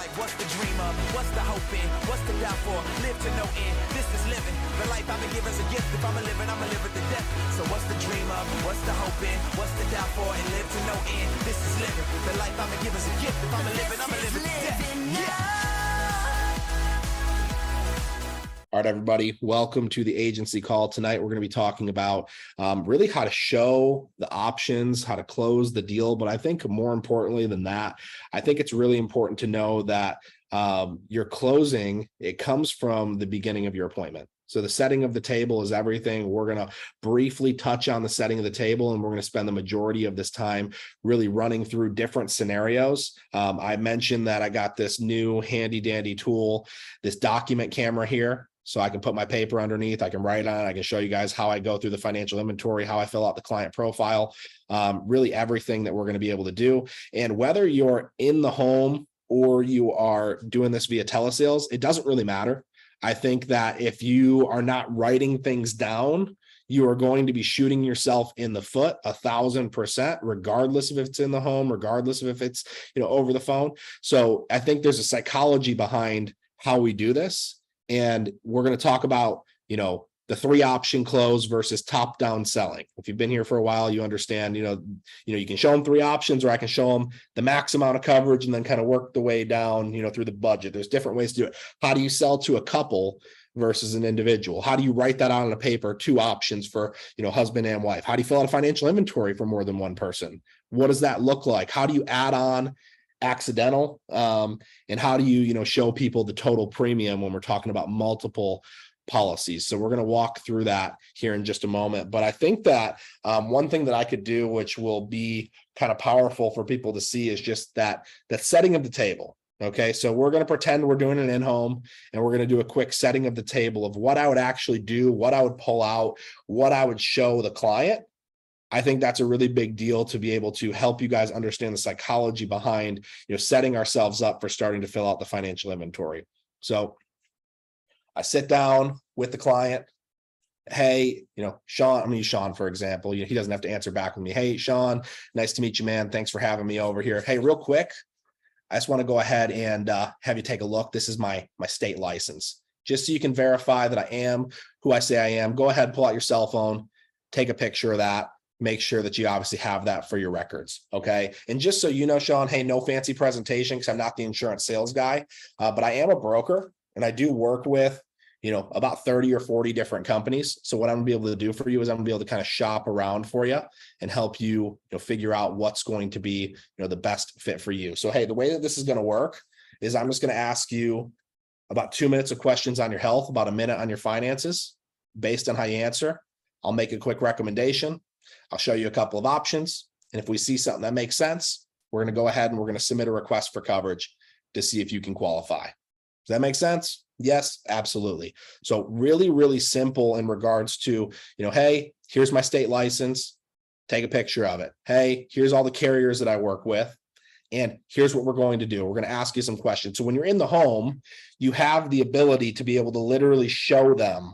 like, what's the dream of? What's the hope in? What's the doubt for? Live to no end. This is living. The life I've been given as a gift. If I'm a living, I'ma live it to death. So what's the dream of? What's the hope in? What's the doubt for? And live to no end. This is living. The life I've been given as a gift. If I'm a living, I'ma live it to death. Yeah. All right, everybody, welcome to the agency call. Tonight, we're going to be talking about really how to show the options, how to close the deal. But I think more importantly than that, I think it's really important to know that your closing, it comes from the beginning of your appointment. So the setting of the table is everything. We're going to briefly touch on the setting of the table, and we're going to spend the majority of this time really running through different scenarios. I mentioned that I got this new handy dandy tool, this document camera here. So I can put my paper underneath, I can write on it, I can show you guys how I go through the financial inventory, how I fill out the client profile, really everything that we're going to be able to do. And whether you're in the home or you are doing this via telesales, it doesn't really matter. I think that if you are not writing things down, you are going to be shooting yourself in the foot 1,000%, regardless of if it's in the home, regardless of if it's, over the phone. So I think there's a psychology behind how we do this. And we're going to talk about, the 3-option close versus top-down selling. If you've been here for a while, you understand, you can show them 3 options, or I can show them the max amount of coverage and then kind of work the way down, through the budget. There's different ways to do it. How do you sell to a couple versus an individual? How do you write that out on a paper? 2 options for, husband and wife. How do you fill out a financial inventory for more than one person? What does that look like? How do you add on accidental, and how do you show people the total premium when we're talking about multiple policies? So we're going to walk through that here in just a moment. But I think that one thing that I could do, which will be kind of powerful for people to see, is just that setting of the table. Okay, so we're going to pretend we're doing an in-home, and we're going to do a quick setting of the table of what I would actually do, what I would pull out, what I would show the client. I think that's a really big deal to be able to help you guys understand the psychology behind, setting ourselves up for starting to fill out the financial inventory. So I sit down with the client. Hey, Sean, I'm going to use Sean, for example. He doesn't have to answer back with me. Hey, Sean, nice to meet you, man. Thanks for having me over here. Hey, real quick, I just want to go ahead and have you take a look. This is my state license, just so you can verify that I am who I say I am. Go ahead, pull out your cell phone, take a picture of that. Make sure that you obviously have that for your records. Okay. And just so you know, Sean, hey, no fancy presentation, because I'm not the insurance sales guy, but I am a broker, and I do work with, about 30 or 40 different companies. So what I'm gonna be able to do for you is I'm gonna be able to kind of shop around for you and help you, figure out what's going to be, the best fit for you. So, hey, the way that this is going to work is I'm just going to ask you about 2 minutes of questions on your health, about a minute on your finances. Based on how you answer, I'll make a quick recommendation. I'll show you a couple of options. And if we see something that makes sense, we're going to go ahead and we're going to submit a request for coverage to see if you can qualify. Does that make sense? Yes, absolutely. So really, really simple in regards to, hey, here's my state license. Take a picture of it. Hey, here's all the carriers that I work with. And here's what we're going to do. We're going to ask you some questions. So when you're in the home, you have the ability to be able to literally show them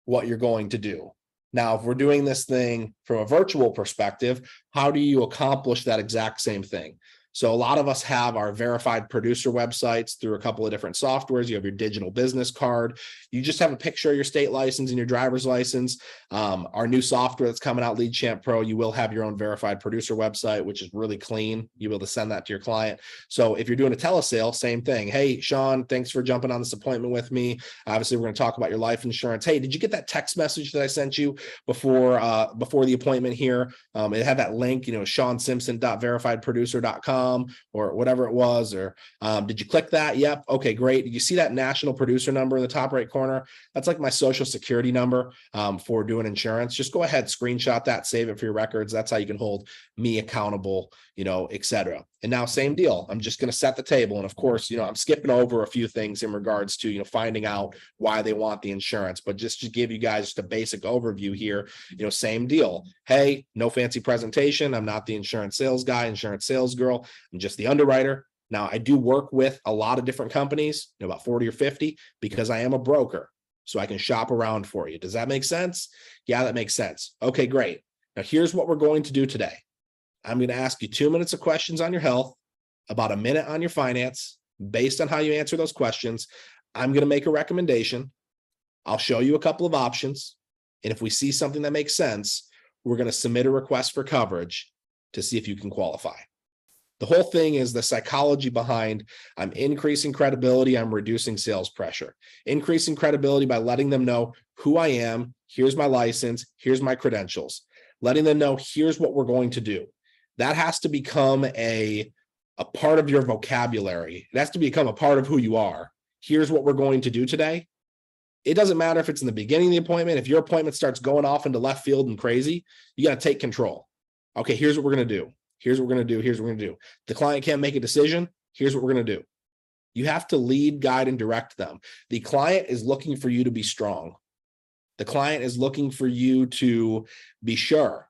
what you're going to do. Now, if we're doing this thing from a virtual perspective, how do you accomplish that exact same thing? So a lot of us have our verified producer websites through a couple of different softwares. You have your digital business card. You just have a picture of your state license and your driver's license. Our new software that's coming out, Lead Champ Pro, you will have your own verified producer website, which is really clean. You'll be able to send that to your client. So if you're doing a telesale, same thing. Hey, Sean, thanks for jumping on this appointment with me. Obviously, we're going to talk about your life insurance. Hey, did you get that text message that I sent you before the appointment here? It had that link, SeanSimpson.verifiedproducer.com. or whatever it was, or did you click that? Yep. Okay, great. Did you see that national producer number in the top right corner? That's like my social security number for doing insurance. Just go ahead, screenshot that, save it for your records. That's how you can hold me accountable, etc. And now same deal. I'm just going to set the table. And of course, I'm skipping over a few things in regards to, finding out why they want the insurance, but just to give you guys just a basic overview here, same deal. Hey, no fancy presentation. I'm not the insurance sales guy, insurance sales girl. I'm just the underwriter. Now I do work with a lot of different companies, about 40 or 50, because I am a broker. So I can shop around for you. Does that make sense? Yeah, that makes sense. Okay, great. Now here's what we're going to do today. I'm going to ask you 2 minutes of questions on your health, about a minute on your finance, Based on how you answer those questions, I'm going to make a recommendation. I'll show you a couple of options. And if we see something that makes sense, we're going to submit a request for coverage to see if you can qualify. The whole thing is the psychology behind I'm increasing credibility, I'm reducing sales pressure. Increasing credibility by letting them know who I am, here's my license, here's my credentials. Letting them know here's what we're going to do. That has to become a part of your vocabulary. It has to become a part of who you are. Here's what we're going to do today. It doesn't matter if it's in the beginning of the appointment. If your appointment starts going off into left field and crazy, you got to take control. Okay, here's what we're going to do. Here's what we're going to do. Here's what we're going to do. The client can't make a decision. Here's what we're going to do. You have to lead, guide, and direct them. The client is looking for you to be strong. The client is looking for you to be sure.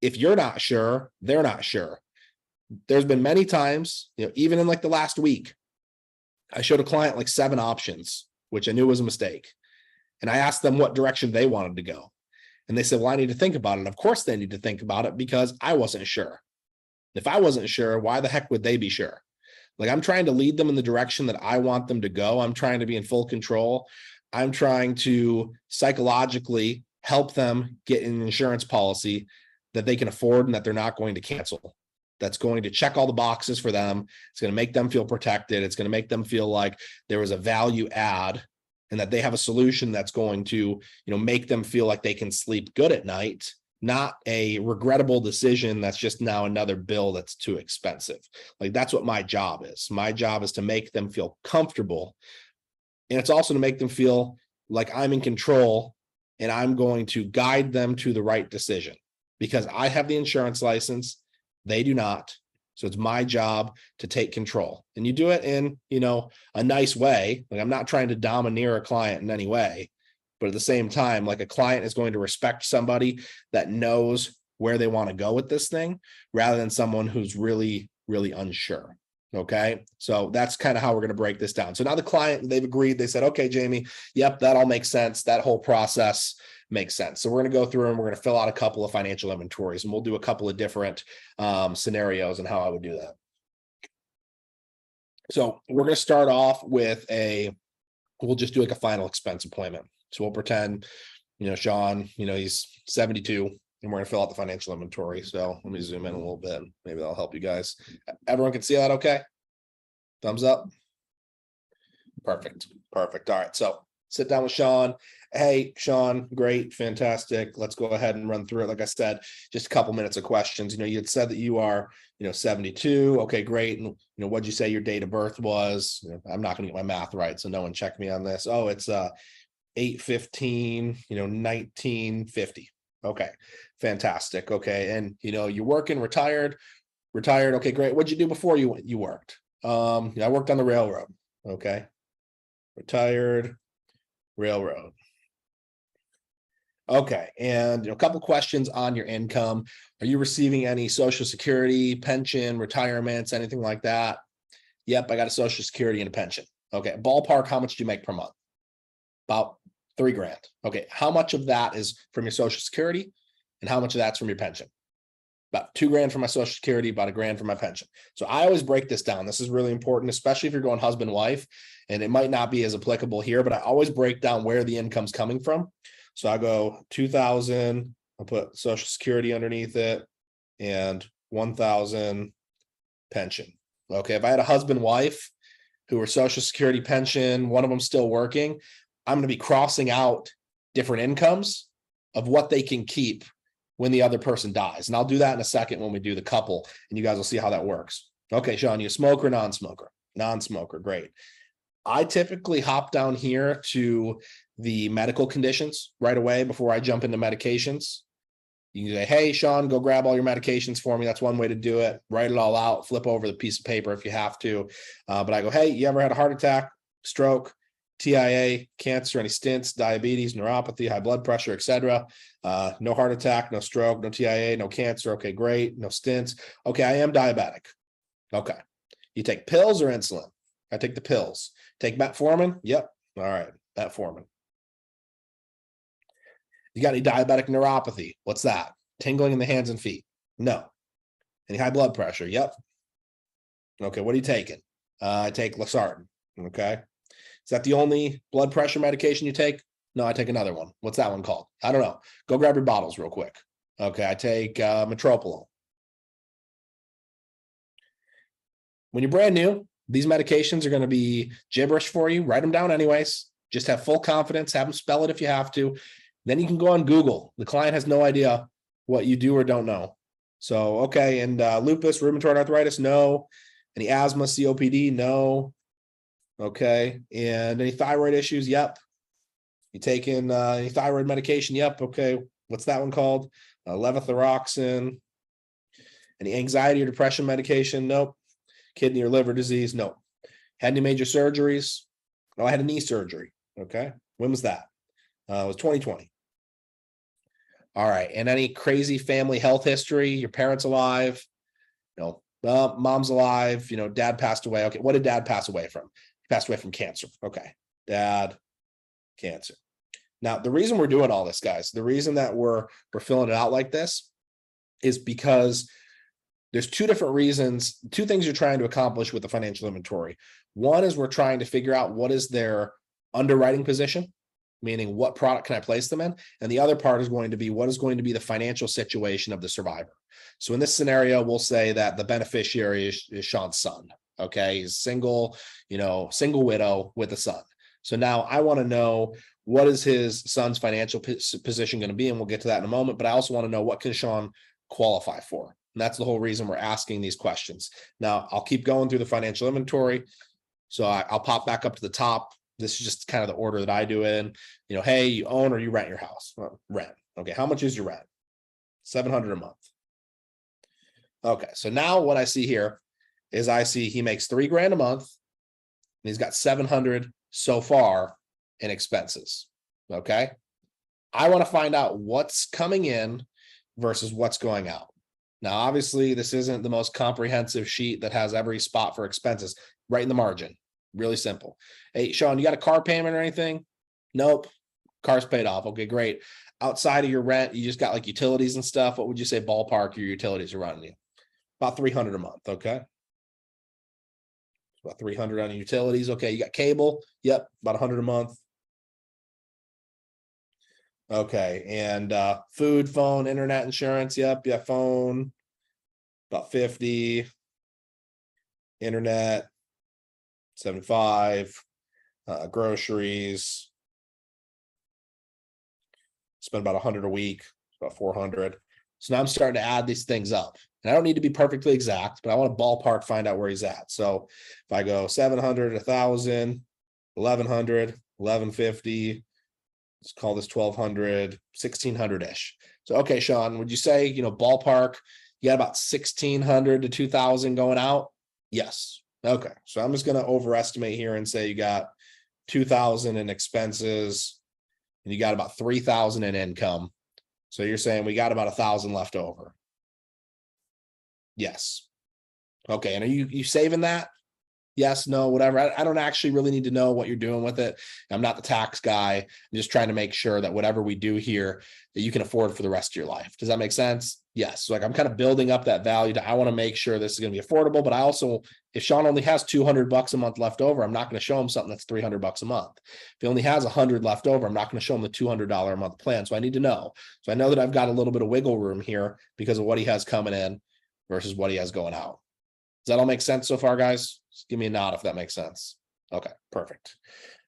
If you're not sure, they're not sure. There's been many times, even in like the last week, I showed a client like 7 options, which I knew was a mistake. And I asked them what direction they wanted to go. And they said, well, I need to think about it. Of course they need to think about it because I wasn't sure. If I wasn't sure, why the heck would they be sure? Like, I'm trying to lead them in the direction that I want them to go. I'm trying to be in full control. I'm trying to psychologically help them get an insurance policy that they can afford and that they're not going to cancel. That's going to check all the boxes for them. It's going to make them feel protected. It's going to make them feel like there was a value add and that they have a solution that's going to, make them feel like they can sleep good at night, not a regrettable decision that's just now another bill that's too expensive. Like, that's what my job is. My job is to make them feel comfortable. And it's also to make them feel like I'm in control and I'm going to guide them to the right decision because I have the insurance license. They do not. So it's my job to take control. And you do it in, a nice way. Like, I'm not trying to domineer a client in any way. But at the same time, like, a client is going to respect somebody that knows where they want to go with this thing rather than someone who's really, really unsure. Okay. So that's kind of how we're going to break this down. So now the client, they've agreed. They said, okay, Jamie, yep, that all makes sense. That whole process makes sense. So we're going to go through and we're going to fill out a couple of financial inventories and we'll do a couple of different scenarios and how I would do that. So we're going to start off with we'll just do like a final expense appointment. So we'll pretend, Sean, he's 72 and we're going to fill out the financial inventory. So let me zoom in a little bit. Maybe that'll help you guys. Everyone can see that okay? Thumbs up. Perfect. All right. So sit down with Sean. Hey, Sean, great, fantastic. Let's go ahead and run through it. Like I said, just a couple minutes of questions. You had said that you are, 72. Okay, great. And, what'd you say your date of birth was? I'm not going to get my math right, so no one check me on this. Oh, it's 8/15, 1950. Okay, fantastic. Okay, and you're working, retired. Okay, great. What'd you do before you worked? I worked on the railroad. Okay, retired, railroad. Okay, and a couple questions on your income. Are you receiving any Social Security, pension, retirements, anything like that? Yep, I got a Social Security and a pension. Okay, ballpark, how much do you make per month? About $3,000. Okay, how much of that is from your Social Security and how much of that's from your pension? About $2,000 for my Social Security, about $1,000 for my pension. So I always break this down. This is really important, especially if you're going husband, wife, and it might not be as applicable here, but I always break down where the income's coming from. So I go 2,000, I'll put Social Security underneath it and 1,000 pension. Okay, if I had a husband, wife who were Social Security, pension, one of them still working, I'm going to be crossing out different incomes of what they can keep when the other person dies. And I'll do that in a second when we do the couple, and you guys will see how that works. Okay, Sean, you a smoker, non-smoker? Non-smoker, great. I typically hop down here to the medical conditions right away before I jump into medications. You can say, hey, Sean, go grab all your medications for me. That's one way to do it. Write it all out, flip over the piece of paper if you have to. But I go, hey, you ever had a heart attack, stroke, TIA, cancer, any stents, diabetes, neuropathy, high blood pressure, etc.? No heart attack, no stroke, no TIA, no cancer. Okay, great. No stents. Okay, I am diabetic. Okay. You take pills or insulin? I take the pills. Take metformin? Yep. All right, metformin. You got any diabetic neuropathy? What's that? Tingling in the hands and feet? No. Any high blood pressure? Yep. Okay, what are you taking? I take Losartan. Okay. Is that the only blood pressure medication you take? No, I take another one. What's that one called? I don't know. Go grab your bottles real quick. Okay. I take Metropolol. When you're brand new, these medications are going to be gibberish for you. Write them down anyways. Just have full confidence. Have them spell it if you have to. Then you can go on Google. The client has no idea what you do or don't know. So, okay. And lupus, rheumatoid arthritis, no. Any asthma, COPD, no. Okay. And any thyroid issues? Yep. You taking any thyroid medication? Yep. Okay. What's that one called? Levothyroxine. Any anxiety or depression medication? Nope. Kidney or liver disease? Nope. Had any major surgeries? Oh, I had a knee surgery. Okay. When was that? It was 2020. All right. And any crazy family health history? Your parents alive? No. Mom's alive. Dad passed away. Okay. What did dad pass away from? He passed away from cancer. Okay. Dad, cancer. Now, the reason we're doing all this, guys, the reason that we're filling it out like this is because there's two different reasons, two things you're trying to accomplish with the financial inventory. One is we're trying to figure out what is their underwriting position, meaning what product can I place them in? And the other part is going to be what is going to be the financial situation of the survivor. So in this scenario, we'll say that the beneficiary is Sean's son. Okay. He's single widow with a son. So now I want to know what is his son's financial position going to be? And we'll get to that in a moment. But I also want to know what can Sean qualify for? And that's the whole reason we're asking these questions. Now I'll keep going through the financial inventory. So I'll pop back up to the top. This is just kind of the order that I do it in. Hey, you own or you rent your house? Well, rent. Okay. How much is your rent? $700 a month. Okay. So now what I see here is I see he makes $3,000 a month and he's got 700 so far in expenses. Okay. I want to find out what's coming in versus what's going out. Now, obviously, this isn't the most comprehensive sheet that has every spot for expenses right in the margin. Really simple. Hey, Sean, you got a car payment or anything? Nope. Car's paid off. Okay, great. Outside of your rent, you just got like utilities and stuff. What would you say ballpark your utilities are running you? About $300 a month. Okay. About $300 on utilities. Okay. You got cable. Yep. About $100 a month. Okay. And food, phone, internet, insurance. Yep. Yeah. Phone. About 50. Internet. 75. Groceries. Spend about 100 a week. About 400. So now I'm starting to add these things up. And I don't need to be perfectly exact, but I want to ballpark find out where he's at. So if I go 700, 1,000, 1,100, 1,150, let's call this 1,200, 1,600-ish. So, okay, Sean, would you say, ballpark, you got about 1,600 to 2,000 going out? Yes. Okay. So I'm just going to overestimate here and say you got 2,000 in expenses and you got about 3,000 in income. So you're saying we got about 1,000 left over. Yes. Okay. And are you saving that? Yes, no, whatever. I don't actually really need to know what you're doing with it. I'm not the tax guy. I'm just trying to make sure that whatever we do here, that you can afford for the rest of your life. Does that make sense? Yes. So I'm kind of building up that value. I want to make sure this is going to be affordable, but I also, if Sean only has $200 a month left over, I'm not going to show him something that's $300 a month. If he only has 100 left over, I'm not going to show him the $200 a month plan. So I need to know. So I know that I've got a little bit of wiggle room here because of what he has coming in versus what he has going out. Does that all make sense so far, guys? Just give me a nod if that makes sense. Okay, perfect.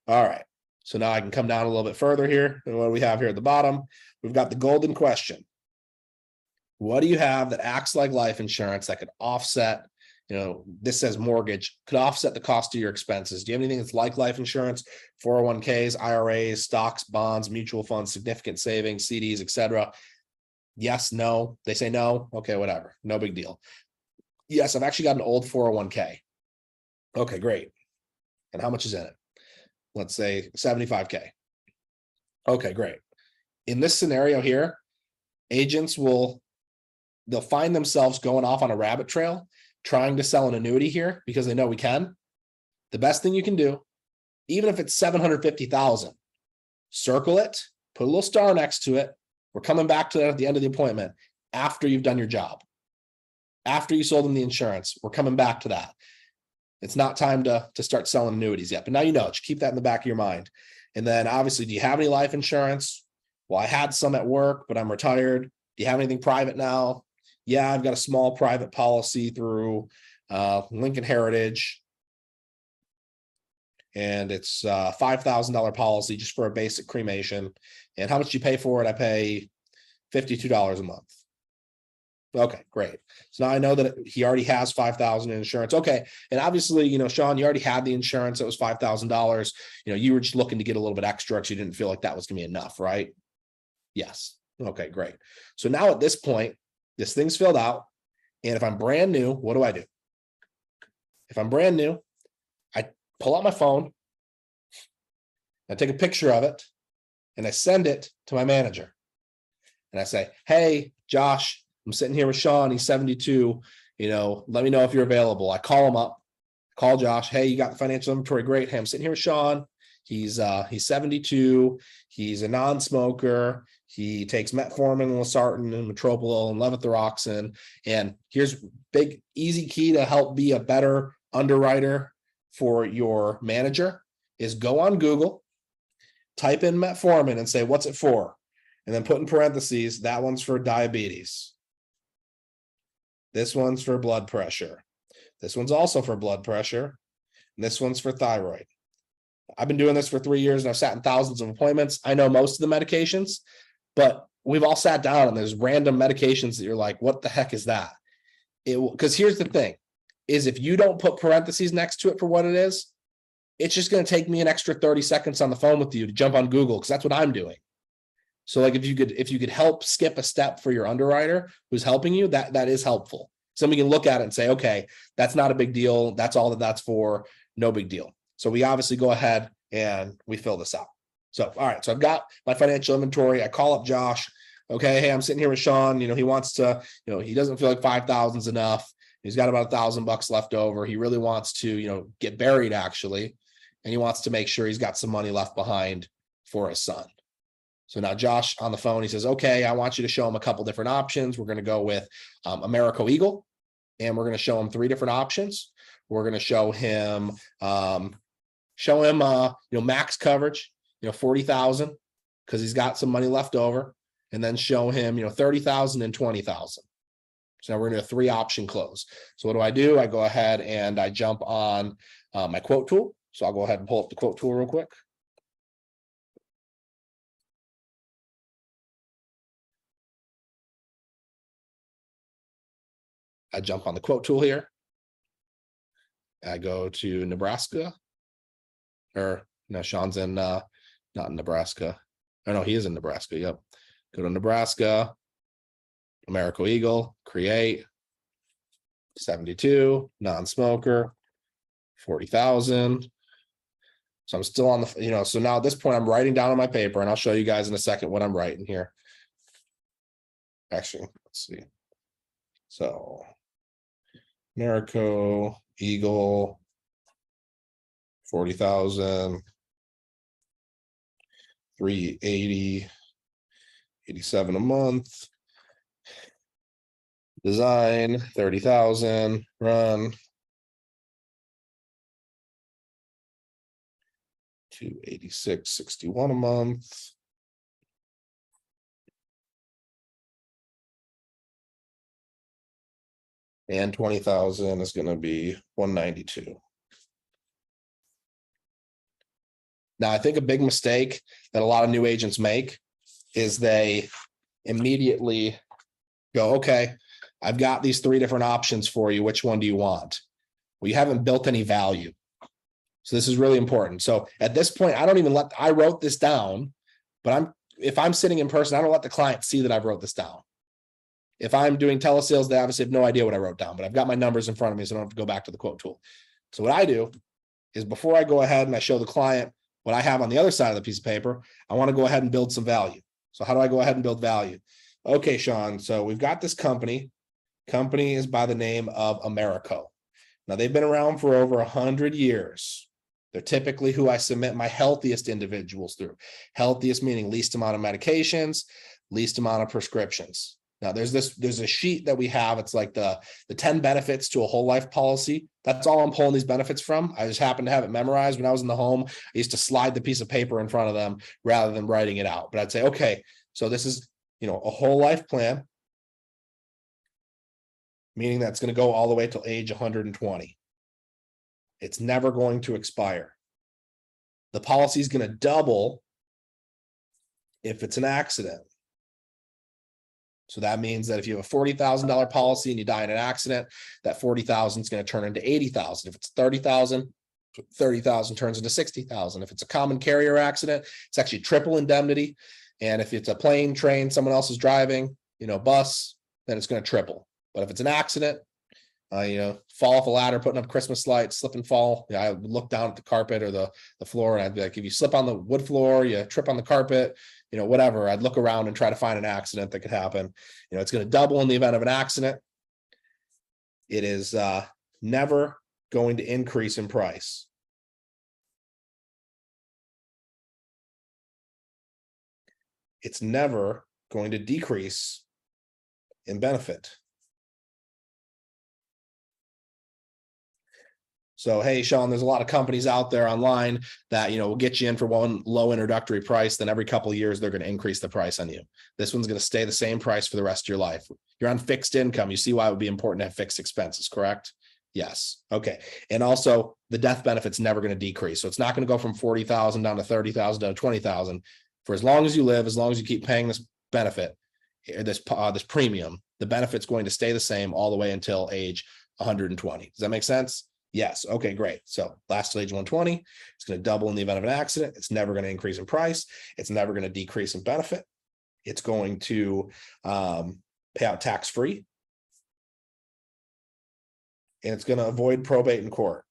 All right. So now I can come down a little bit further here. And what do we have here at the bottom? We've got the golden question. What do you have that acts like life insurance that could offset, this says mortgage, could offset the cost of your expenses? Do you have anything that's like life insurance, 401ks, IRAs, stocks, bonds, mutual funds, significant savings, CDs, etc.? Yes, no. They say no. Okay, whatever. No big deal. Yes, I've actually got an old 401k. Okay, great. And how much is in it? Let's say 75K. Okay, great. In this scenario here, agents they'll find themselves going off on a rabbit trail, trying to sell an annuity here because they know we can. The best thing you can do, even if it's 750,000, circle it, put a little star next to it. We're coming back to that at the end of the appointment after you've done your job. After you sold them the insurance, we're coming back to that. It's not time to start selling annuities yet. But now you know, just keep that in the back of your mind. And then obviously, do you have any life insurance? Well, I had some at work, but I'm retired. Do you have anything private now? Yeah, I've got a small private policy through Lincoln Heritage. And it's a $5,000 policy just for a basic cremation. And how much do you pay for it? I pay $52 a month. Okay, great. So now I know that he already has $5,000 in insurance. Okay. And obviously, you know, Sean, you already had the insurance. It was $5,000. You know, you were just looking to get a little bit extra because you didn't feel like that was going to be enough, right? Yes. Okay, great. So now at this point, this thing's filled out. And if I'm brand new, what do? If I'm brand new, I pull out my phone, I take a picture of it, and I send it to my manager. And I say, hey, Josh, I'm sitting here with Sean. He's 72. You know, let me know if you're available. I call him up, call Josh. Hey, you got the financial inventory? Great. Hey, I'm sitting here with Sean. He's 72. He's a non-smoker. He takes metformin, losartan, and metoprolol, and levothyroxine. And here's big, easy key to help be a better underwriter for your manager is go on Google, type in metformin and say, what's it for? And then put in parentheses, that one's for diabetes. This one's for blood pressure. This one's also for blood pressure. And this one's for thyroid. I've been doing this for 3 years and I've sat in thousands of appointments. I know most of the medications, but we've all sat down and there's random medications that you're like, what the heck is that? Because here's the thing, is if you don't put parentheses next to it for what it is, it's just going to take me an extra 30 seconds on the phone with you to jump on Google, because that's what I'm doing. So like if you could help skip a step for your underwriter who's helping you, that is helpful. Somebody can look at it and say, okay, that's not a big deal. That's all that's for. No big deal. So we obviously go ahead and we fill this out. So, all right. So I've got my financial inventory. I call up Josh. Okay. Hey, I'm sitting here with Sean. You know, he wants to, you know, he doesn't feel like 5,000 is enough. He's got about $1,000 left over. He really wants to, you know, get buried actually. And he wants to make sure he's got some money left behind for his son. So now Josh on the phone, he says, okay, I want you to show him a couple different options. We're going to go with Americo Eagle, and we're going to show him 3 different options. We're going to show him, you know, max coverage, you know, 40,000 because he's got some money left over, and then show him, you know, 30,000 and 20,000. So now we're going to do a 3 option close. So what do? I go ahead and I jump on my quote tool. So I'll go ahead and pull up the quote tool real quick. I jump on the quote tool here. I go to Nebraska, or no, Sean's in, not in Nebraska. Oh no, he is in Nebraska. Yep. Go to Nebraska, Americo Eagle, create, 72, non-smoker, 40,000. So I'm still on the, you know, so now at this point I'm writing down on my paper, and I'll show you guys in a second what I'm writing here. Actually, let's see. So Americo Eagle, 40,000, 380, 87 a month. Design, 30,000, run. 286.61 a month. And 20,000 is going to be 192. Now, I think a big mistake that a lot of new agents make is they immediately go, okay, I've got these 3 different options for you. Which one do you want? Well, you haven't built any value. So this is really important. So at this point, I wrote this down, but if I'm sitting in person, I don't let the client see that I've wrote this down. If I'm doing telesales, they obviously have no idea what I wrote down, but I've got my numbers in front of me, so I don't have to go back to the quote tool. So what I do is before I go ahead and I show the client what I have on the other side of the piece of paper, I want to go ahead and build some value. So how do I go ahead and build value? Okay, Sean, so we've got this company. Company is by the name of Americo. Now they've been around for over 100 years. They're typically who I submit my healthiest individuals through. Healthiest meaning least amount of medications, least amount of prescriptions. Now there's a sheet that we have. It's like the 10 benefits to a whole life policy. That's all I'm pulling these benefits from. I just happen to have it memorized. When I was in the home, I used to slide the piece of paper in front of them rather than writing it out. But I'd say, okay, so this is, a whole life plan, meaning that's going to go all the way till age 120. It's never going to expire. The policy is going to double if it's an accident. So that means that if you have a $40,000 policy and you die in an accident, that $40,000 is going to turn into $80,000. If it's $30,000 turns into $60,000. If it's a common carrier accident, it's actually triple indemnity. And if it's a plane, train, someone else is driving, bus, then it's going to triple. But if it's an accident, fall off a ladder, putting up Christmas lights, slip and fall. I would look down at the carpet or the floor, and I'd be like, if you slip on the wood floor, you trip on the carpet, whatever, I'd look around and try to find an accident that could happen. It's going to double in the event of an accident. It is never going to increase in price. It's never going to decrease in benefit. So, hey, Sean, there's a lot of companies out there online that, will get you in for one low introductory price. Then every couple of years, they're going to increase the price on you. This one's going to stay the same price for the rest of your life. You're on fixed income. You see why it would be important to have fixed expenses, correct? Yes. Okay. And also the death benefit's never going to decrease. So it's not going to go from 40,000 down to 30,000 down to 20,000. For as long as you live, as long as you keep paying this benefit, this premium, the benefit's going to stay the same all the way until age 120. Does that make sense? Yes. Okay, great. So last till age 120, it's going to double in the event of an accident. It's never going to increase in price. It's never going to decrease in benefit. It's going to pay out tax-free. And it's going to avoid probate in court.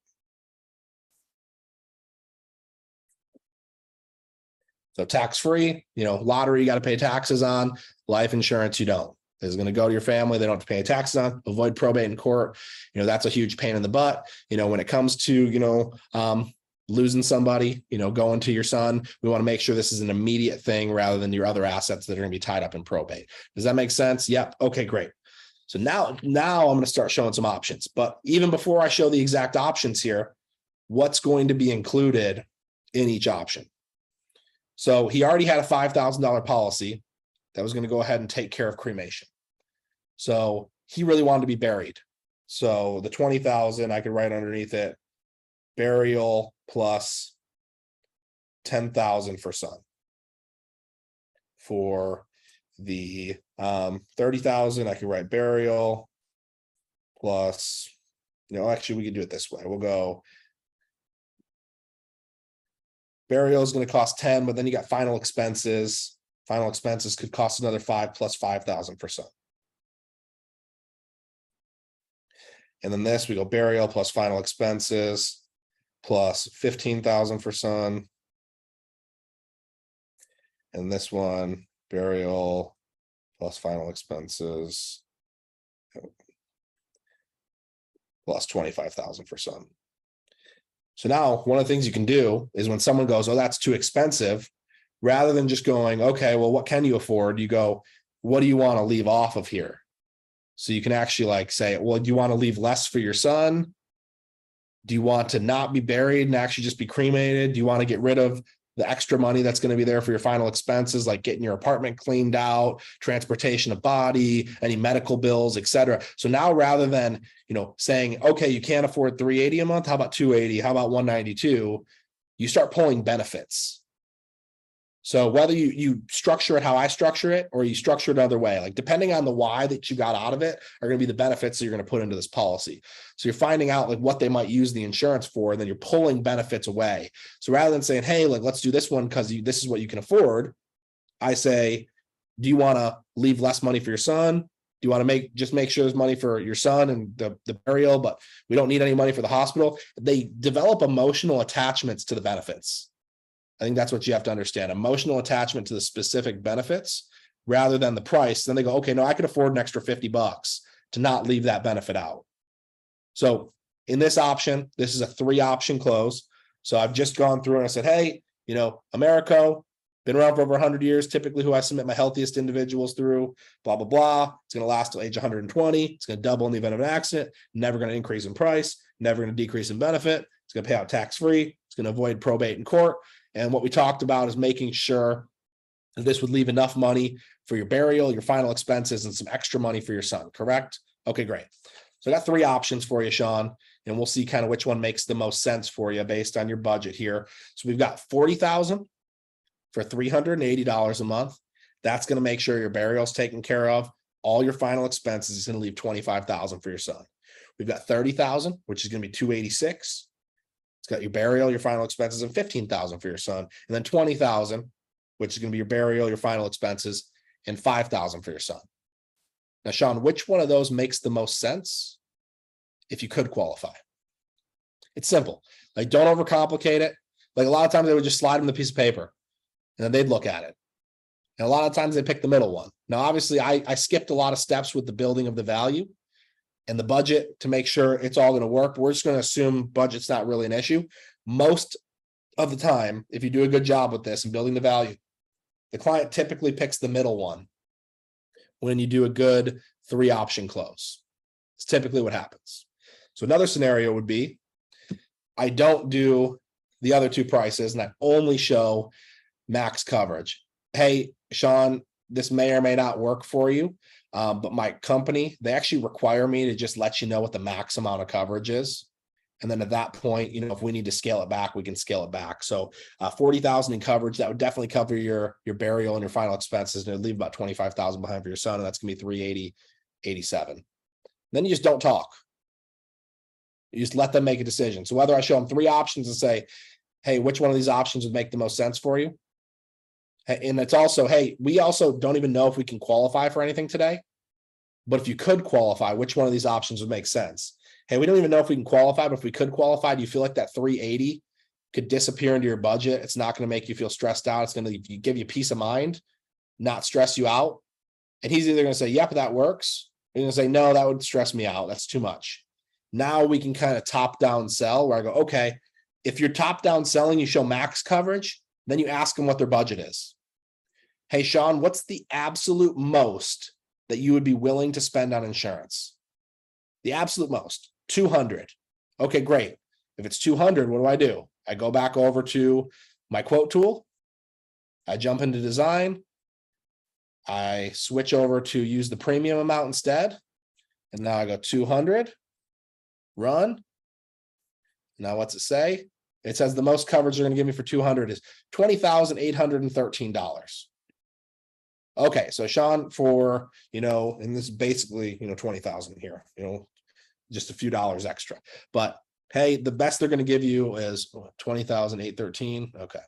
So tax-free, lottery you got to pay taxes on. Life insurance you don't. Is going to go to your family. They don't have to pay taxes on. Avoid probate in court. That's a huge pain in the butt. When it comes to, losing somebody, going to your son, we want to make sure this is an immediate thing rather than your other assets that are going to be tied up in probate. Does that make sense? Yep. Okay, great. So now I'm going to start showing some options. But even before I show the exact options here, what's going to be included in each option? So he already had a $5,000 policy that was going to go ahead and take care of cremation. So he really wanted to be buried. So the 20,000, I could write underneath it, burial plus 10,000 for son. For the 30,000, I could write burial plus, actually we could do it this way. We'll go burial is going to cost 10, but then you got final expenses. Final expenses could cost another 5 plus 5,000 for son. And then this, we go burial plus final expenses plus 15,000 for son. And this one, burial plus final expenses plus 25,000 for son. So now one of the things you can do is when someone goes, oh, that's too expensive, rather than just going, okay, well, what can you afford? You go, what do you want to leave off of here? So you can actually say, well, do you want to leave less for your son? Do you want to not be buried and actually just be cremated? Do you want to get rid of the extra money that's going to be there for your final expenses, like getting your apartment cleaned out, transportation of body, any medical bills, etc. So now rather than, saying, okay, you can't afford $380 a month, how about $280? How about $192? You start pulling benefits. So whether you structure it how I structure it, or you structure it another way, depending on the why that you got out of it, are going to be the benefits that you're going to put into this policy. So you're finding out what they might use the insurance for, and then you're pulling benefits away. So rather than saying, hey, let's do this one because this is what you can afford, I say, do you want to leave less money for your son? Do you want to make sure there's money for your son and the burial, but we don't need any money for the hospital? They develop emotional attachments to the benefits. I think that's what you have to understand. Emotional attachment to the specific benefits rather than the price. Then they go, okay, no, I could afford an extra $50 to not leave that benefit out. So in this option, this is a 3-option close. So I've just gone through and I said, hey, Americo, been around for over 100 years, typically who I submit my healthiest individuals through, blah, blah, blah. It's going to last till age 120. It's going to double in the event of an accident, never going to increase in price, never going to decrease in benefit. It's going to pay out tax-free. It's going to avoid probate in court. And what we talked about is making sure that this would leave enough money for your burial, your final expenses, and some extra money for your son, correct? Okay, great. So I got 3 options for you, Sean, and we'll see kind of which one makes the most sense for you based on your budget here. So we've got $40,000 for $380 a month. That's going to make sure your burial's taken care of. All your final expenses is going to leave $25,000 for your son. We've got $30,000, which is going to be $286. It's got your burial, your final expenses, and $15,000 for your son, and then $20,000, which is going to be your burial, your final expenses, and $5,000 for your son. Now, Sean, which one of those makes the most sense if you could qualify? It's simple. Like, don't overcomplicate it. Like, a lot of times they would just slide them the piece of paper and then they'd look at it. And a lot of times they pick the middle one. Now, obviously, I skipped a lot of steps with the building of the value and the budget to make sure it's all going to work. We're just going to assume budget's not really an issue. Most of the time, if you do a good job with this and building the value, the client typically picks the middle one when you do a good 3-option close. It's typically what happens. So another scenario would be, I don't do the other 2 prices and I only show max coverage. Hey, Sean, this may or may not work for you, but my company, they actually require me to just let you know what the max amount of coverage is. And then at that point, if we need to scale it back, we can scale it back. So $40,000 in coverage, that would definitely cover your burial and your final expenses, and it'd leave about $25,000 behind for your son, and that's gonna be $380.87. Then you just don't talk. You just let them make a decision. So whether I show them 3 options and say, hey, which one of these options would make the most sense for you? And it's also, hey, we also don't even know if we can qualify for anything today, but if you could qualify, which one of these options would make sense? Hey, we don't even know if we can qualify, but if we could qualify, do you feel like that 380 could disappear into your budget? It's not going to make you feel stressed out. It's going to give you peace of mind, not stress you out. And he's either going to say, yep, that works. Or he's going to say, no, that would stress me out. That's too much. Now we can kind of top down sell where I go, okay, if you're top down selling, you show max coverage, then you ask them what their budget is. Hey, Sean, what's the absolute most that you would be willing to spend on insurance? The absolute most. 200. Okay, great. If it's 200, what do? I go back over to my quote tool. I jump into design. I switch over to use the premium amount instead. And now I go 200, run. Now what's it say? It says the most coverage they're going to give me for 200 is $20,813. Okay, so Sean, for, and this is basically, 20,000 here, just a few dollars extra, but hey, the best they're going to give you is 20,813. Okay.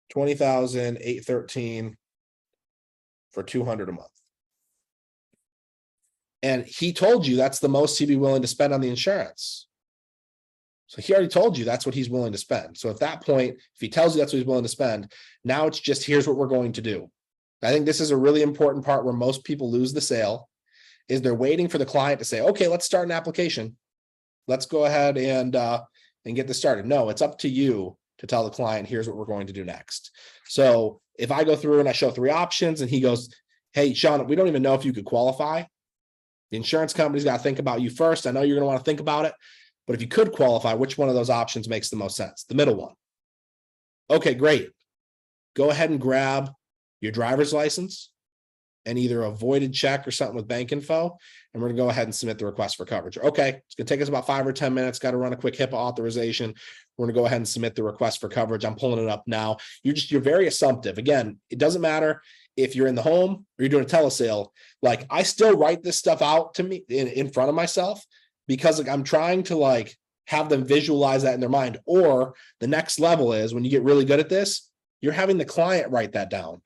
20,813 for 200 a month. And he told you that's the most he'd be willing to spend on the insurance. So he already told you that's what he's willing to spend. So at that point, if he tells you that's what he's willing to spend, now it's just, here's what we're going to do. I think this is a really important part where most people lose the sale, is they're waiting for the client to say, okay, let's start an application. Let's go ahead and get this started. No, it's up to you to tell the client, here's what we're going to do next. So if I go through and I show 3 options and he goes, hey, Sean, we don't even know if you could qualify. The insurance company's got to think about you first. I know you're going to want to think about it, but if you could qualify, which one of those options makes the most sense? The middle one. Okay, great. Go ahead and grab your driver's license and either a voided check or something with bank info, and we're going to go ahead and submit the request for coverage. Okay, it's going to take us about 5 or 10 minutes. Got to run a quick HIPAA authorization. We're going to go ahead and submit the request for coverage. I'm pulling it up now. You're very assumptive. Again, it doesn't matter if you're in the home or you're doing a telesale. Like, I still write this stuff out to me in front of myself because I'm trying to have them visualize that in their mind. Or the next level is when you get really good at this, you're having the client write that down.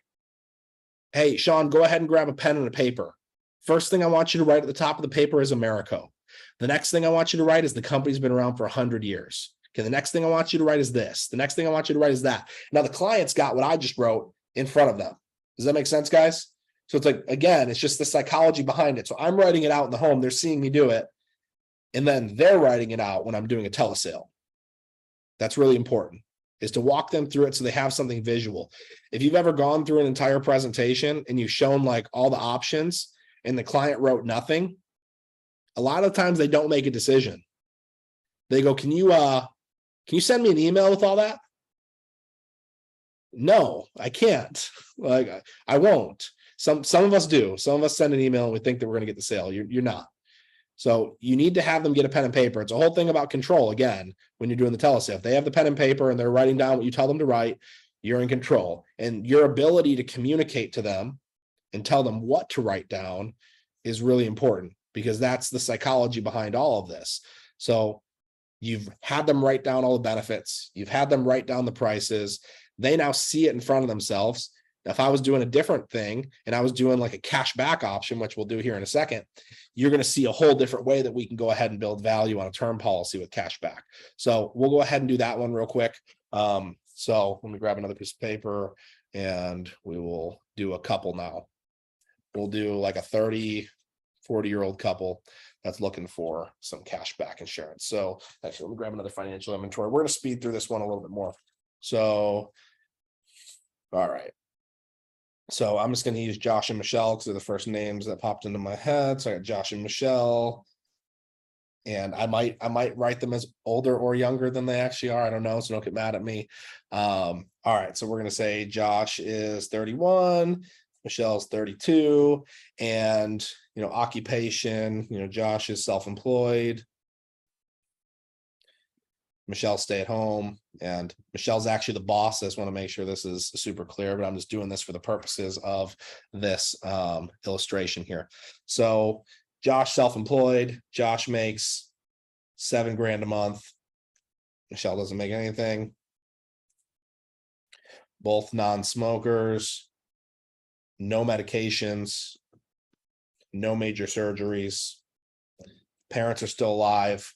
Hey, Sean, go ahead and grab a pen and a paper. First thing I want you to write at the top of the paper is Americo. The next thing I want you to write is the company's been around for 100 years. Okay, the next thing I want you to write is this. The next thing I want you to write is that. Now the client's got what I just wrote in front of them. Does that make sense, guys? So it's again, it's just the psychology behind it. So I'm writing it out in the home. They're seeing me do it. And then they're writing it out when I'm doing a telesale. That's really important. is to walk them through it so they have something visual. If you've ever gone through an entire presentation and you've shown like all the options and the client wrote nothing, a lot of times they don't make a decision. They go, can you send me an email with all that? No, I can't. Like, I won't. Some of us do. Some of us send an email and we think that we're going to get the sale. You're not. So you need to have them get a pen and paper. It's a whole thing about control. Again, when you're doing the telesale, if they have the pen and paper and they're writing down what you tell them to write, you're in control. And your ability to communicate to them and tell them what to write down is really important, because that's the psychology behind all of this. So you've had them write down all the benefits. You've had them write down the prices. They now see it in front of themselves. Now, if I was doing a different thing and I was doing like a cash back option, which we'll do here in a second, you're going to see a whole different way that we can go ahead and build value on a term policy with cash back. So we'll go ahead and do that one real quick. So let me grab another piece of paper and we will do a couple now. We'll do like a 30, 40-year-old couple that's looking for some cash back insurance. So actually, let me grab another financial inventory. We're going to speed through this one a little bit more. So, all right. So I'm just going to use Josh and Michelle because they're the first names that popped into my head. So I got Josh and Michelle. And I might write them as older or younger than they actually are. I don't know. So don't get mad at me. All right. So we're going to say Josh is 31. Michelle's 32. And, occupation, Josh is self-employed. Michelle stay at home, and Michelle's actually the boss. I just want to make sure this is super clear, but I'm just doing this for the purposes of this illustration here. So Josh self-employed. Josh makes $7,000 a month. Michelle doesn't make anything. Both non-smokers, no medications, no major surgeries. Parents are still alive.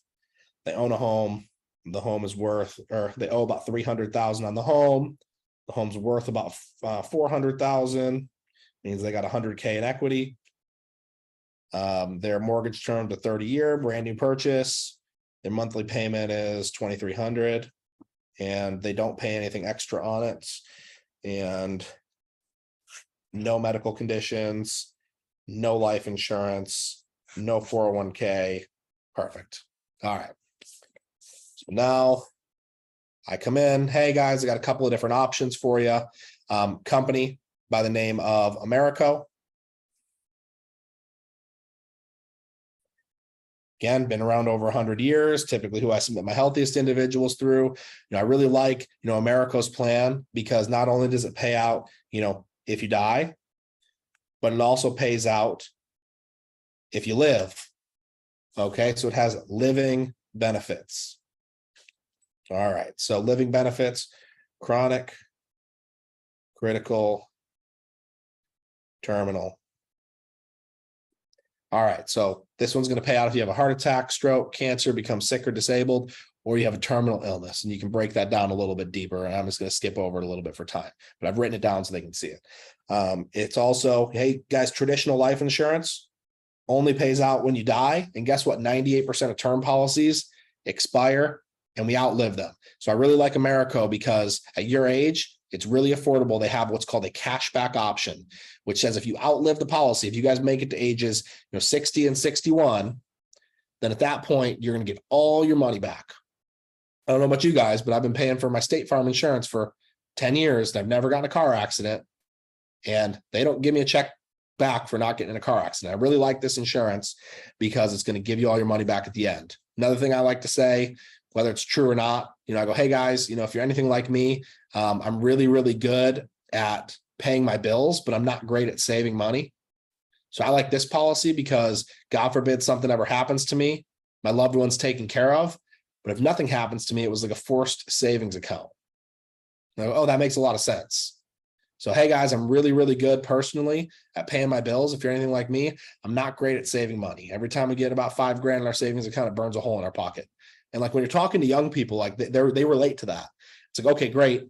They own a home. The home is worth, or they owe about $300,000 on the home. The home's worth about $400,000. Means they got $100K in equity. Their mortgage term to 30-year, brand new purchase. Their monthly payment is $2,300, and they don't pay anything extra on it. And no medical conditions, no life insurance, no 401k. Perfect. All right. Now I come in, hey guys, I got a couple of different options for you. Company by the name of Americo. Again, been around over 100 years, typically who I submit my healthiest individuals through. I really like, Americo's plan, because not only does it pay out, if you die, but it also pays out if you live. Okay, so it has living benefits. All right, so living benefits, chronic, critical, terminal. All right, so this one's going to pay out if you have a heart attack, stroke, cancer, become sick or disabled, or you have a terminal illness. And you can break that down a little bit deeper. And I'm just going to skip over it a little bit for time, but I've written it down so they can see it. It's also, hey guys, traditional life insurance only pays out when you die. And guess what? 98% of term policies expire and we outlive them. So I really like Americo because at your age, it's really affordable. They have what's called a cashback option, which says if you outlive the policy, if you guys make it to ages 60 and 61, then at that point, you're going to get all your money back. I don't know about you guys, but I've been paying for my State Farm insurance for 10 years. And I've never gotten a car accident, and they don't give me a check back for not getting in a car accident. I really like this insurance because it's going to give you all your money back at the end. Another thing I like to say, whether it's true or not, I go, hey guys, if you're anything like me, I'm really, really good at paying my bills, but I'm not great at saving money. So I like this policy because God forbid something ever happens to me, my loved one's taken care of. But if nothing happens to me, it was like a forced savings account. I go, oh, that makes a lot of sense. So, hey guys, I'm really, really good personally at paying my bills. If you're anything like me, I'm not great at saving money. Every time we get about $5,000 in our savings account, it burns a hole in our pocket. And like when you're talking to young people, like they relate to that. It's like, okay, great.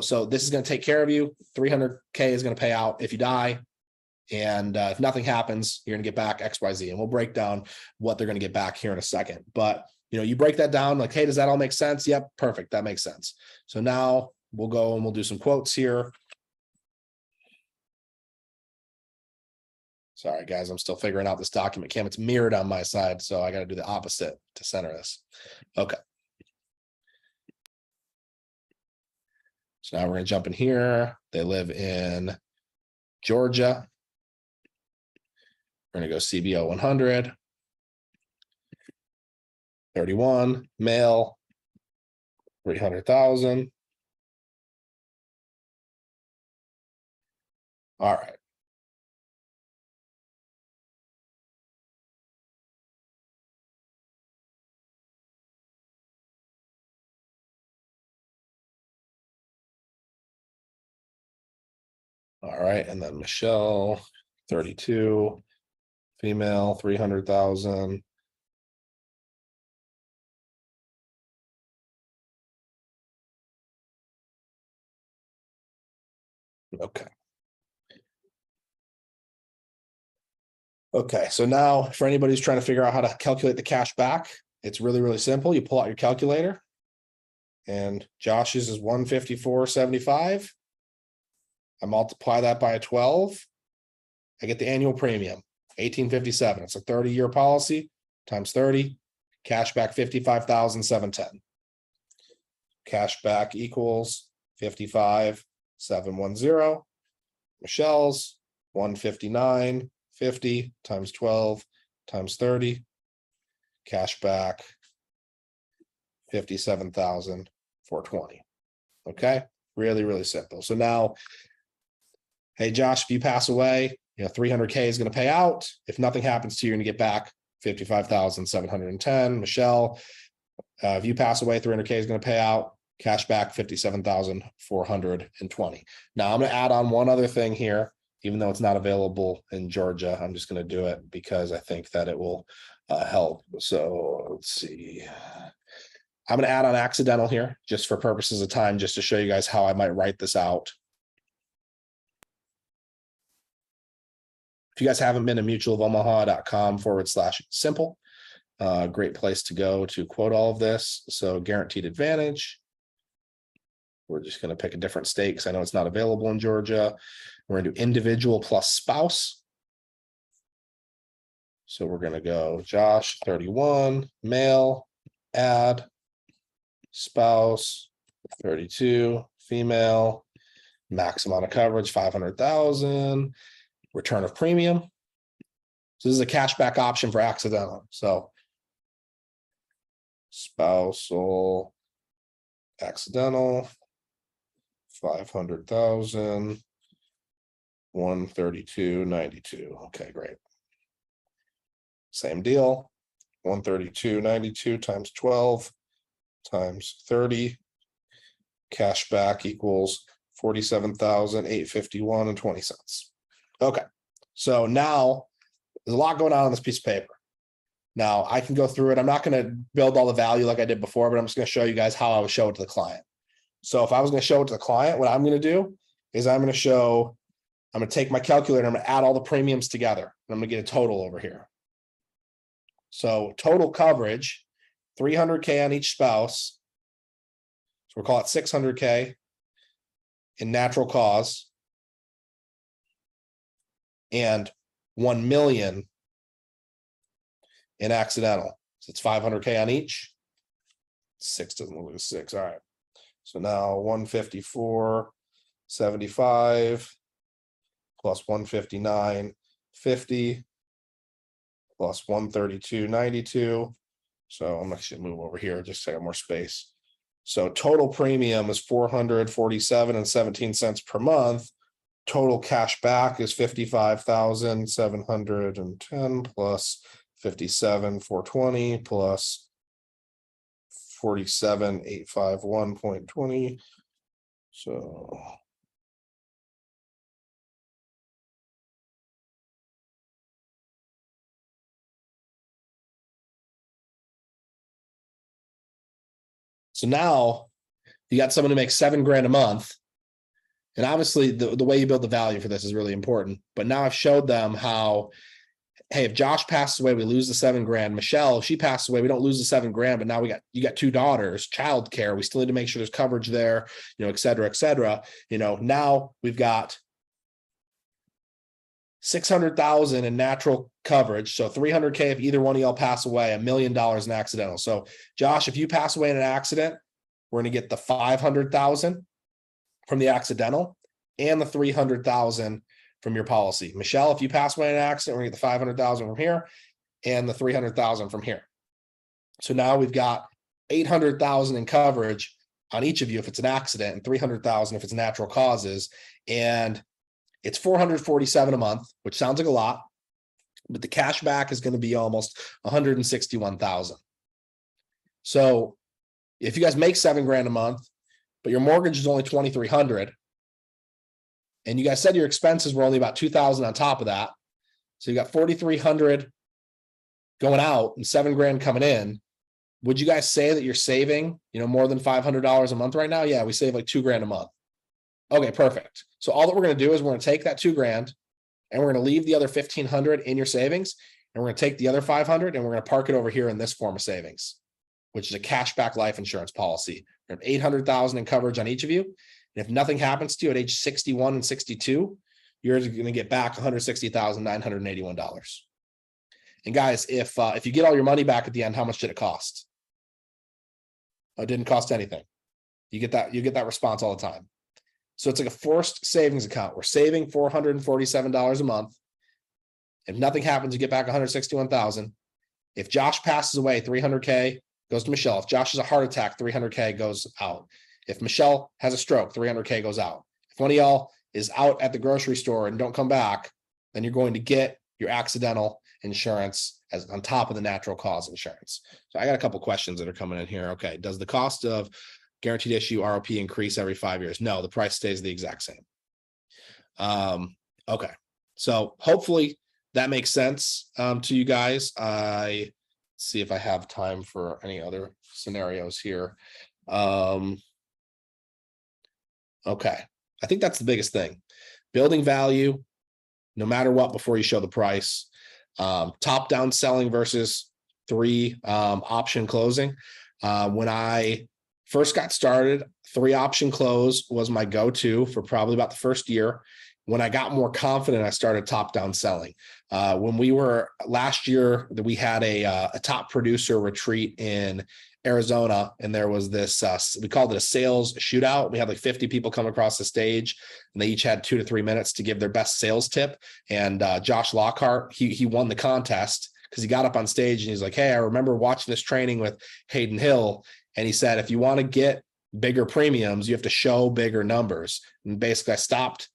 So this is going to take care of you. $300K is going to pay out if you die. And if nothing happens, you're going to get back XYZ. And we'll break down what they're going to get back here in a second. But you break that down like, hey, does that all make sense? Yep, perfect. That makes sense. So now we'll go and we'll do some quotes here. Sorry, guys, I'm still figuring out this document cam. It's mirrored on my side, so I got to do the opposite to center this. Okay. So now we're going to jump in here. They live in Georgia. We're going to go CBO 100. 31, male, 300,000. All right. All right, and then Michelle, 32, female, 300,000. Okay. Okay, so now for anybody who's trying to figure out how to calculate the cash back, it's really, really simple. You pull out your calculator, and Josh's is 154.75. I multiply that by a 12. I get the annual premium, 1857. It's a 30-year policy times 30. Cash back 55,710. Cash back equals 55,710. Michelle's 159.50 times 12 times 30. Cash back 57,420. Okay, really, really simple. So now, hey, Josh, if you pass away, 300K is going to pay out. If nothing happens to you, you're going to get back 55,710. Michelle, if you pass away, 300K is going to pay out. Cash back 57,420. Now I'm going to add on one other thing here, even though it's not available in Georgia. I'm just going to do it because I think that it will help. So let's see. I'm going to add on accidental here just for purposes of time, just to show you guys how I might write this out. If you guys haven't been to mutualofomaha.com/simple, great place to go to quote all of this. So guaranteed advantage. We're just going to pick a different state because I know it's not available in Georgia. We're going to do individual plus spouse. So we're going to go Josh, 31, male, add, spouse, 32, female, max amount of coverage, 500,000, return of premium. So this is a cashback option for accidental. So spousal, accidental, 500,000, 132.92. Okay, great. Same deal. 132.92 times 12 times 30. Cash back equals 47,851.20 cents. Okay, so now there's a lot going on this piece of paper. Now I can go through it. I'm not going to build all the value like I did before, but I'm just going to show you guys how I would show it to the client. So if I was going to show it to the client, what I'm going to do is I'm going to take my calculator, I'm going to add all the premiums together, and I'm going to get a total over here. So total coverage, 300K on each spouse. So we'll call it 600K in natural cause and 1 million in accidental. So it's 500K on each. 6 doesn't look like 6. All right. So now 154.75 plus 159.50 plus 132.92. So I'm actually move over here just to have more space. So total premium is 447.17 cents per month. Total cash back is 55,710 plus 57,420 plus 47,851.20. So now you got someone who makes $7,000 a month. And obviously the way you build the value for this is really important. But now I've showed them how hey, if Josh passes away, we lose the $7,000. Michelle, if she passes away, we don't lose the $7,000, but now you got two daughters, childcare. We still need to make sure there's coverage there, et cetera, et cetera. Now we've got 600,000 in natural coverage. So 300K if either one of y'all pass away, $1 million in accidental. So Josh, if you pass away in an accident, we're going to get the 500,000 from the accidental and the 300,000 from your policy. Michelle, if you pass away in an accident, we're going to get the 500,000 from here and the 300,000 from here. So now we've got 800,000 in coverage on each of you if it's an accident, and 300,000 if it's natural causes. And it's $447 a month, which sounds like a lot, but the cash back is going to be almost 161,000. So if you guys make $7,000 a month, but your mortgage is only 2,300, and you guys said your expenses were only about 2,000 on top of that, so you got 4,300 going out and $7,000 coming in. Would you guys say that you're saving, more than $500 a month right now? Yeah, we save like $2,000 a month. Okay, perfect. So all that we're going to do is we're going to take that $2,000 and we're going to leave the other 1,500 in your savings, and we're going to take the other 500 and we're going to park it over here in this form of savings, which is a cashback life insurance policy. We have 800,000 in coverage on each of you. And if nothing happens to you at age 61 and 62, you're going to get back $160,981. And guys, if you get all your money back at the end, how much did it cost? It didn't cost anything. You get that response all the time. So it's like a forced savings account. We're saving $447 a month. If nothing happens, you get back 161,000. If Josh passes away, 300K goes to Michelle. If Josh has a heart attack, 300K goes out. If Michelle has a stroke, 300K goes out. If one of y'all is out at the grocery store and don't come back, then you're going to get your accidental insurance as on top of the natural cause insurance. So I got a couple questions that are coming in here. Okay. Does the cost of guaranteed issue ROP increase every 5 years? No, the price stays the exact same. Okay. So hopefully that makes sense to you guys. I see if I have time for any other scenarios here. Okay. I think that's the biggest thing. Building value, no matter what, before you show the price. Top-down selling versus 3 option closing. When I first got started, 3 option close was my go-to for probably about the first year. When I got more confident, I started top-down selling. When we were last year, we had a top producer retreat in Arizona, and there was this, we called it a sales shootout. We had like 50 people come across the stage, and they each had 2 to 3 minutes to give their best sales tip. And Josh Lockhart, he won the contest because he got up on stage and he's like, hey, I remember watching this training with Hayden Hill. And he said, if you want to get bigger premiums, you have to show bigger numbers. And basically I stopped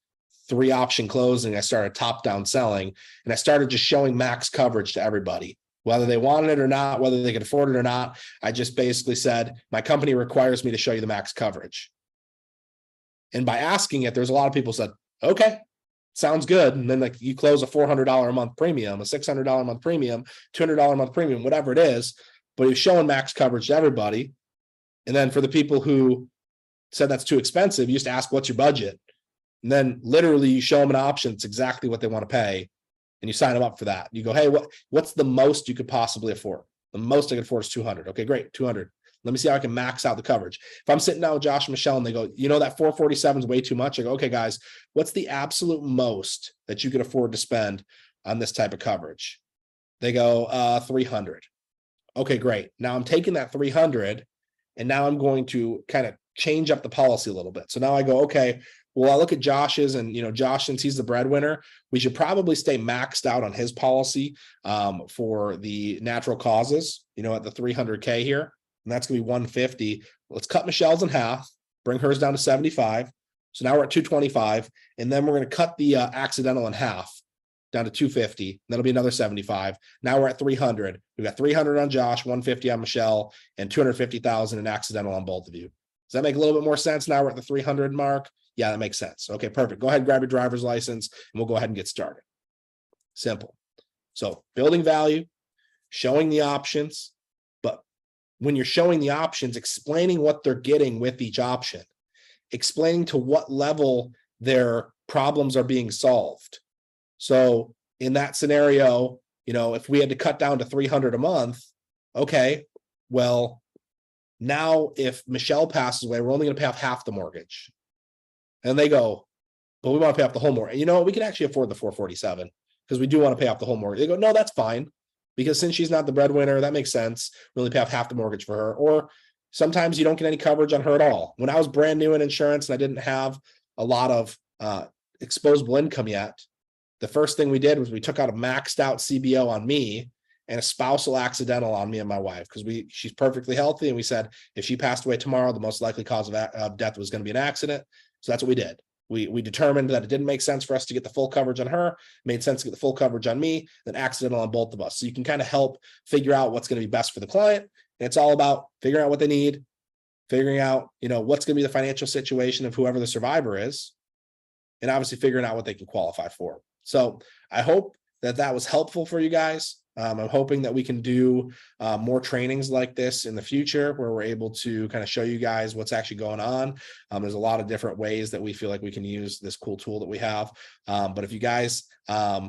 3 option closing. I started top-down selling, and I started just showing max coverage to everybody, whether they wanted it or not, whether they could afford it or not. I just basically said, my company requires me to show you the max coverage. And by asking it, there's a lot of people said, okay, sounds good. And then like you close a $400 a month premium, a $600 a month premium, $200 a month premium, whatever it is, but you're showing max coverage to everybody. And then for the people who said that's too expensive, you just ask, what's your budget? And then literally you show them an option. It's exactly what they want to pay. And you sign them up for that. You go, hey, what's the most you could possibly afford? The most I can afford is 200. Okay, great. 200. Let me see how I can max out the coverage. If I'm sitting down with Josh and Michelle and they go, that 447 is way too much. I go, okay, guys, what's the absolute most that you can afford to spend on this type of coverage? They go, 300. Okay, great. Now I'm taking that 300 and now I'm going to kind of change up the policy a little bit. So now I go, okay, well, I look at Josh's, and Josh, since he's the breadwinner, we should probably stay maxed out on his policy for the natural causes, at the 300K here, and that's going to be 150. Let's cut Michelle's in half, bring hers down to 75. So now we're at 225, and then we're going to cut the accidental in half down to 250. That'll be another 75. Now we're at 300. We've got 300 on Josh, 150 on Michelle, and 250,000 in accidental on both of you. Does that make a little bit more sense? Now we're at the 300 mark. Yeah, that makes sense. Okay, perfect. Go ahead and grab your driver's license and we'll go ahead and get started. Simple. So building value, showing the options, but when you're showing the options, explaining what they're getting with each option, explaining to what level their problems are being solved. So in that scenario, if we had to cut down to 300 a month, okay, well, now if Michelle passes away, we're only going to pay off half the mortgage. And they go, but we want to pay off the whole mortgage. We can actually afford the 447 because we do want to pay off the whole mortgage. They go, no, that's fine. Because since she's not the breadwinner, that makes sense. We only pay off half the mortgage for her. Or sometimes you don't get any coverage on her at all. When I was brand new in insurance and I didn't have a lot of exposable income yet, the first thing we did was we took out a maxed out CBO on me and a spousal accidental on me and my wife, because she's perfectly healthy. And we said, if she passed away tomorrow, the most likely cause of death was going to be an accident. So that's what we did. We determined that it didn't make sense for us to get the full coverage on her, made sense to get the full coverage on me, then accidental on both of us. So you can kind of help figure out what's going to be best for the client. And it's all about figuring out what they need, figuring out, what's going to be the financial situation of whoever the survivor is, and obviously figuring out what they can qualify for. So I hope that was helpful for you guys. I'm hoping that we can do more trainings like this in the future where we're able to kind of show you guys what's actually going on. There's a lot of different ways that we feel like we can use this cool tool that we have. But if you guys have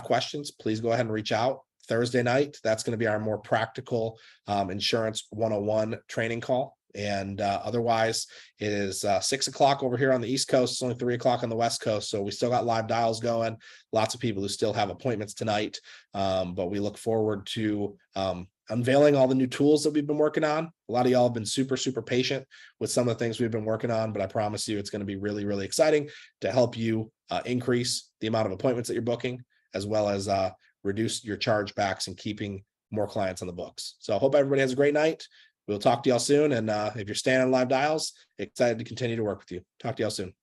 questions, please go ahead and reach out. Thursday night, that's going to be our more practical insurance 101 training call. And otherwise, it is 6 o'clock over here on the East Coast. It's only 3 o'clock on the West Coast. So we still got live dials going. Lots of people who still have appointments tonight. But we look forward to unveiling all the new tools that we've been working on. A lot of y'all have been super, super patient with some of the things we've been working on. But I promise you, it's going to be really, really exciting to help you increase the amount of appointments that you're booking, as well as reduce your chargebacks and keeping more clients on the books. So I hope everybody has a great night. We'll talk to y'all soon. And if you're staying on live dials, excited to continue to work with you. Talk to y'all soon.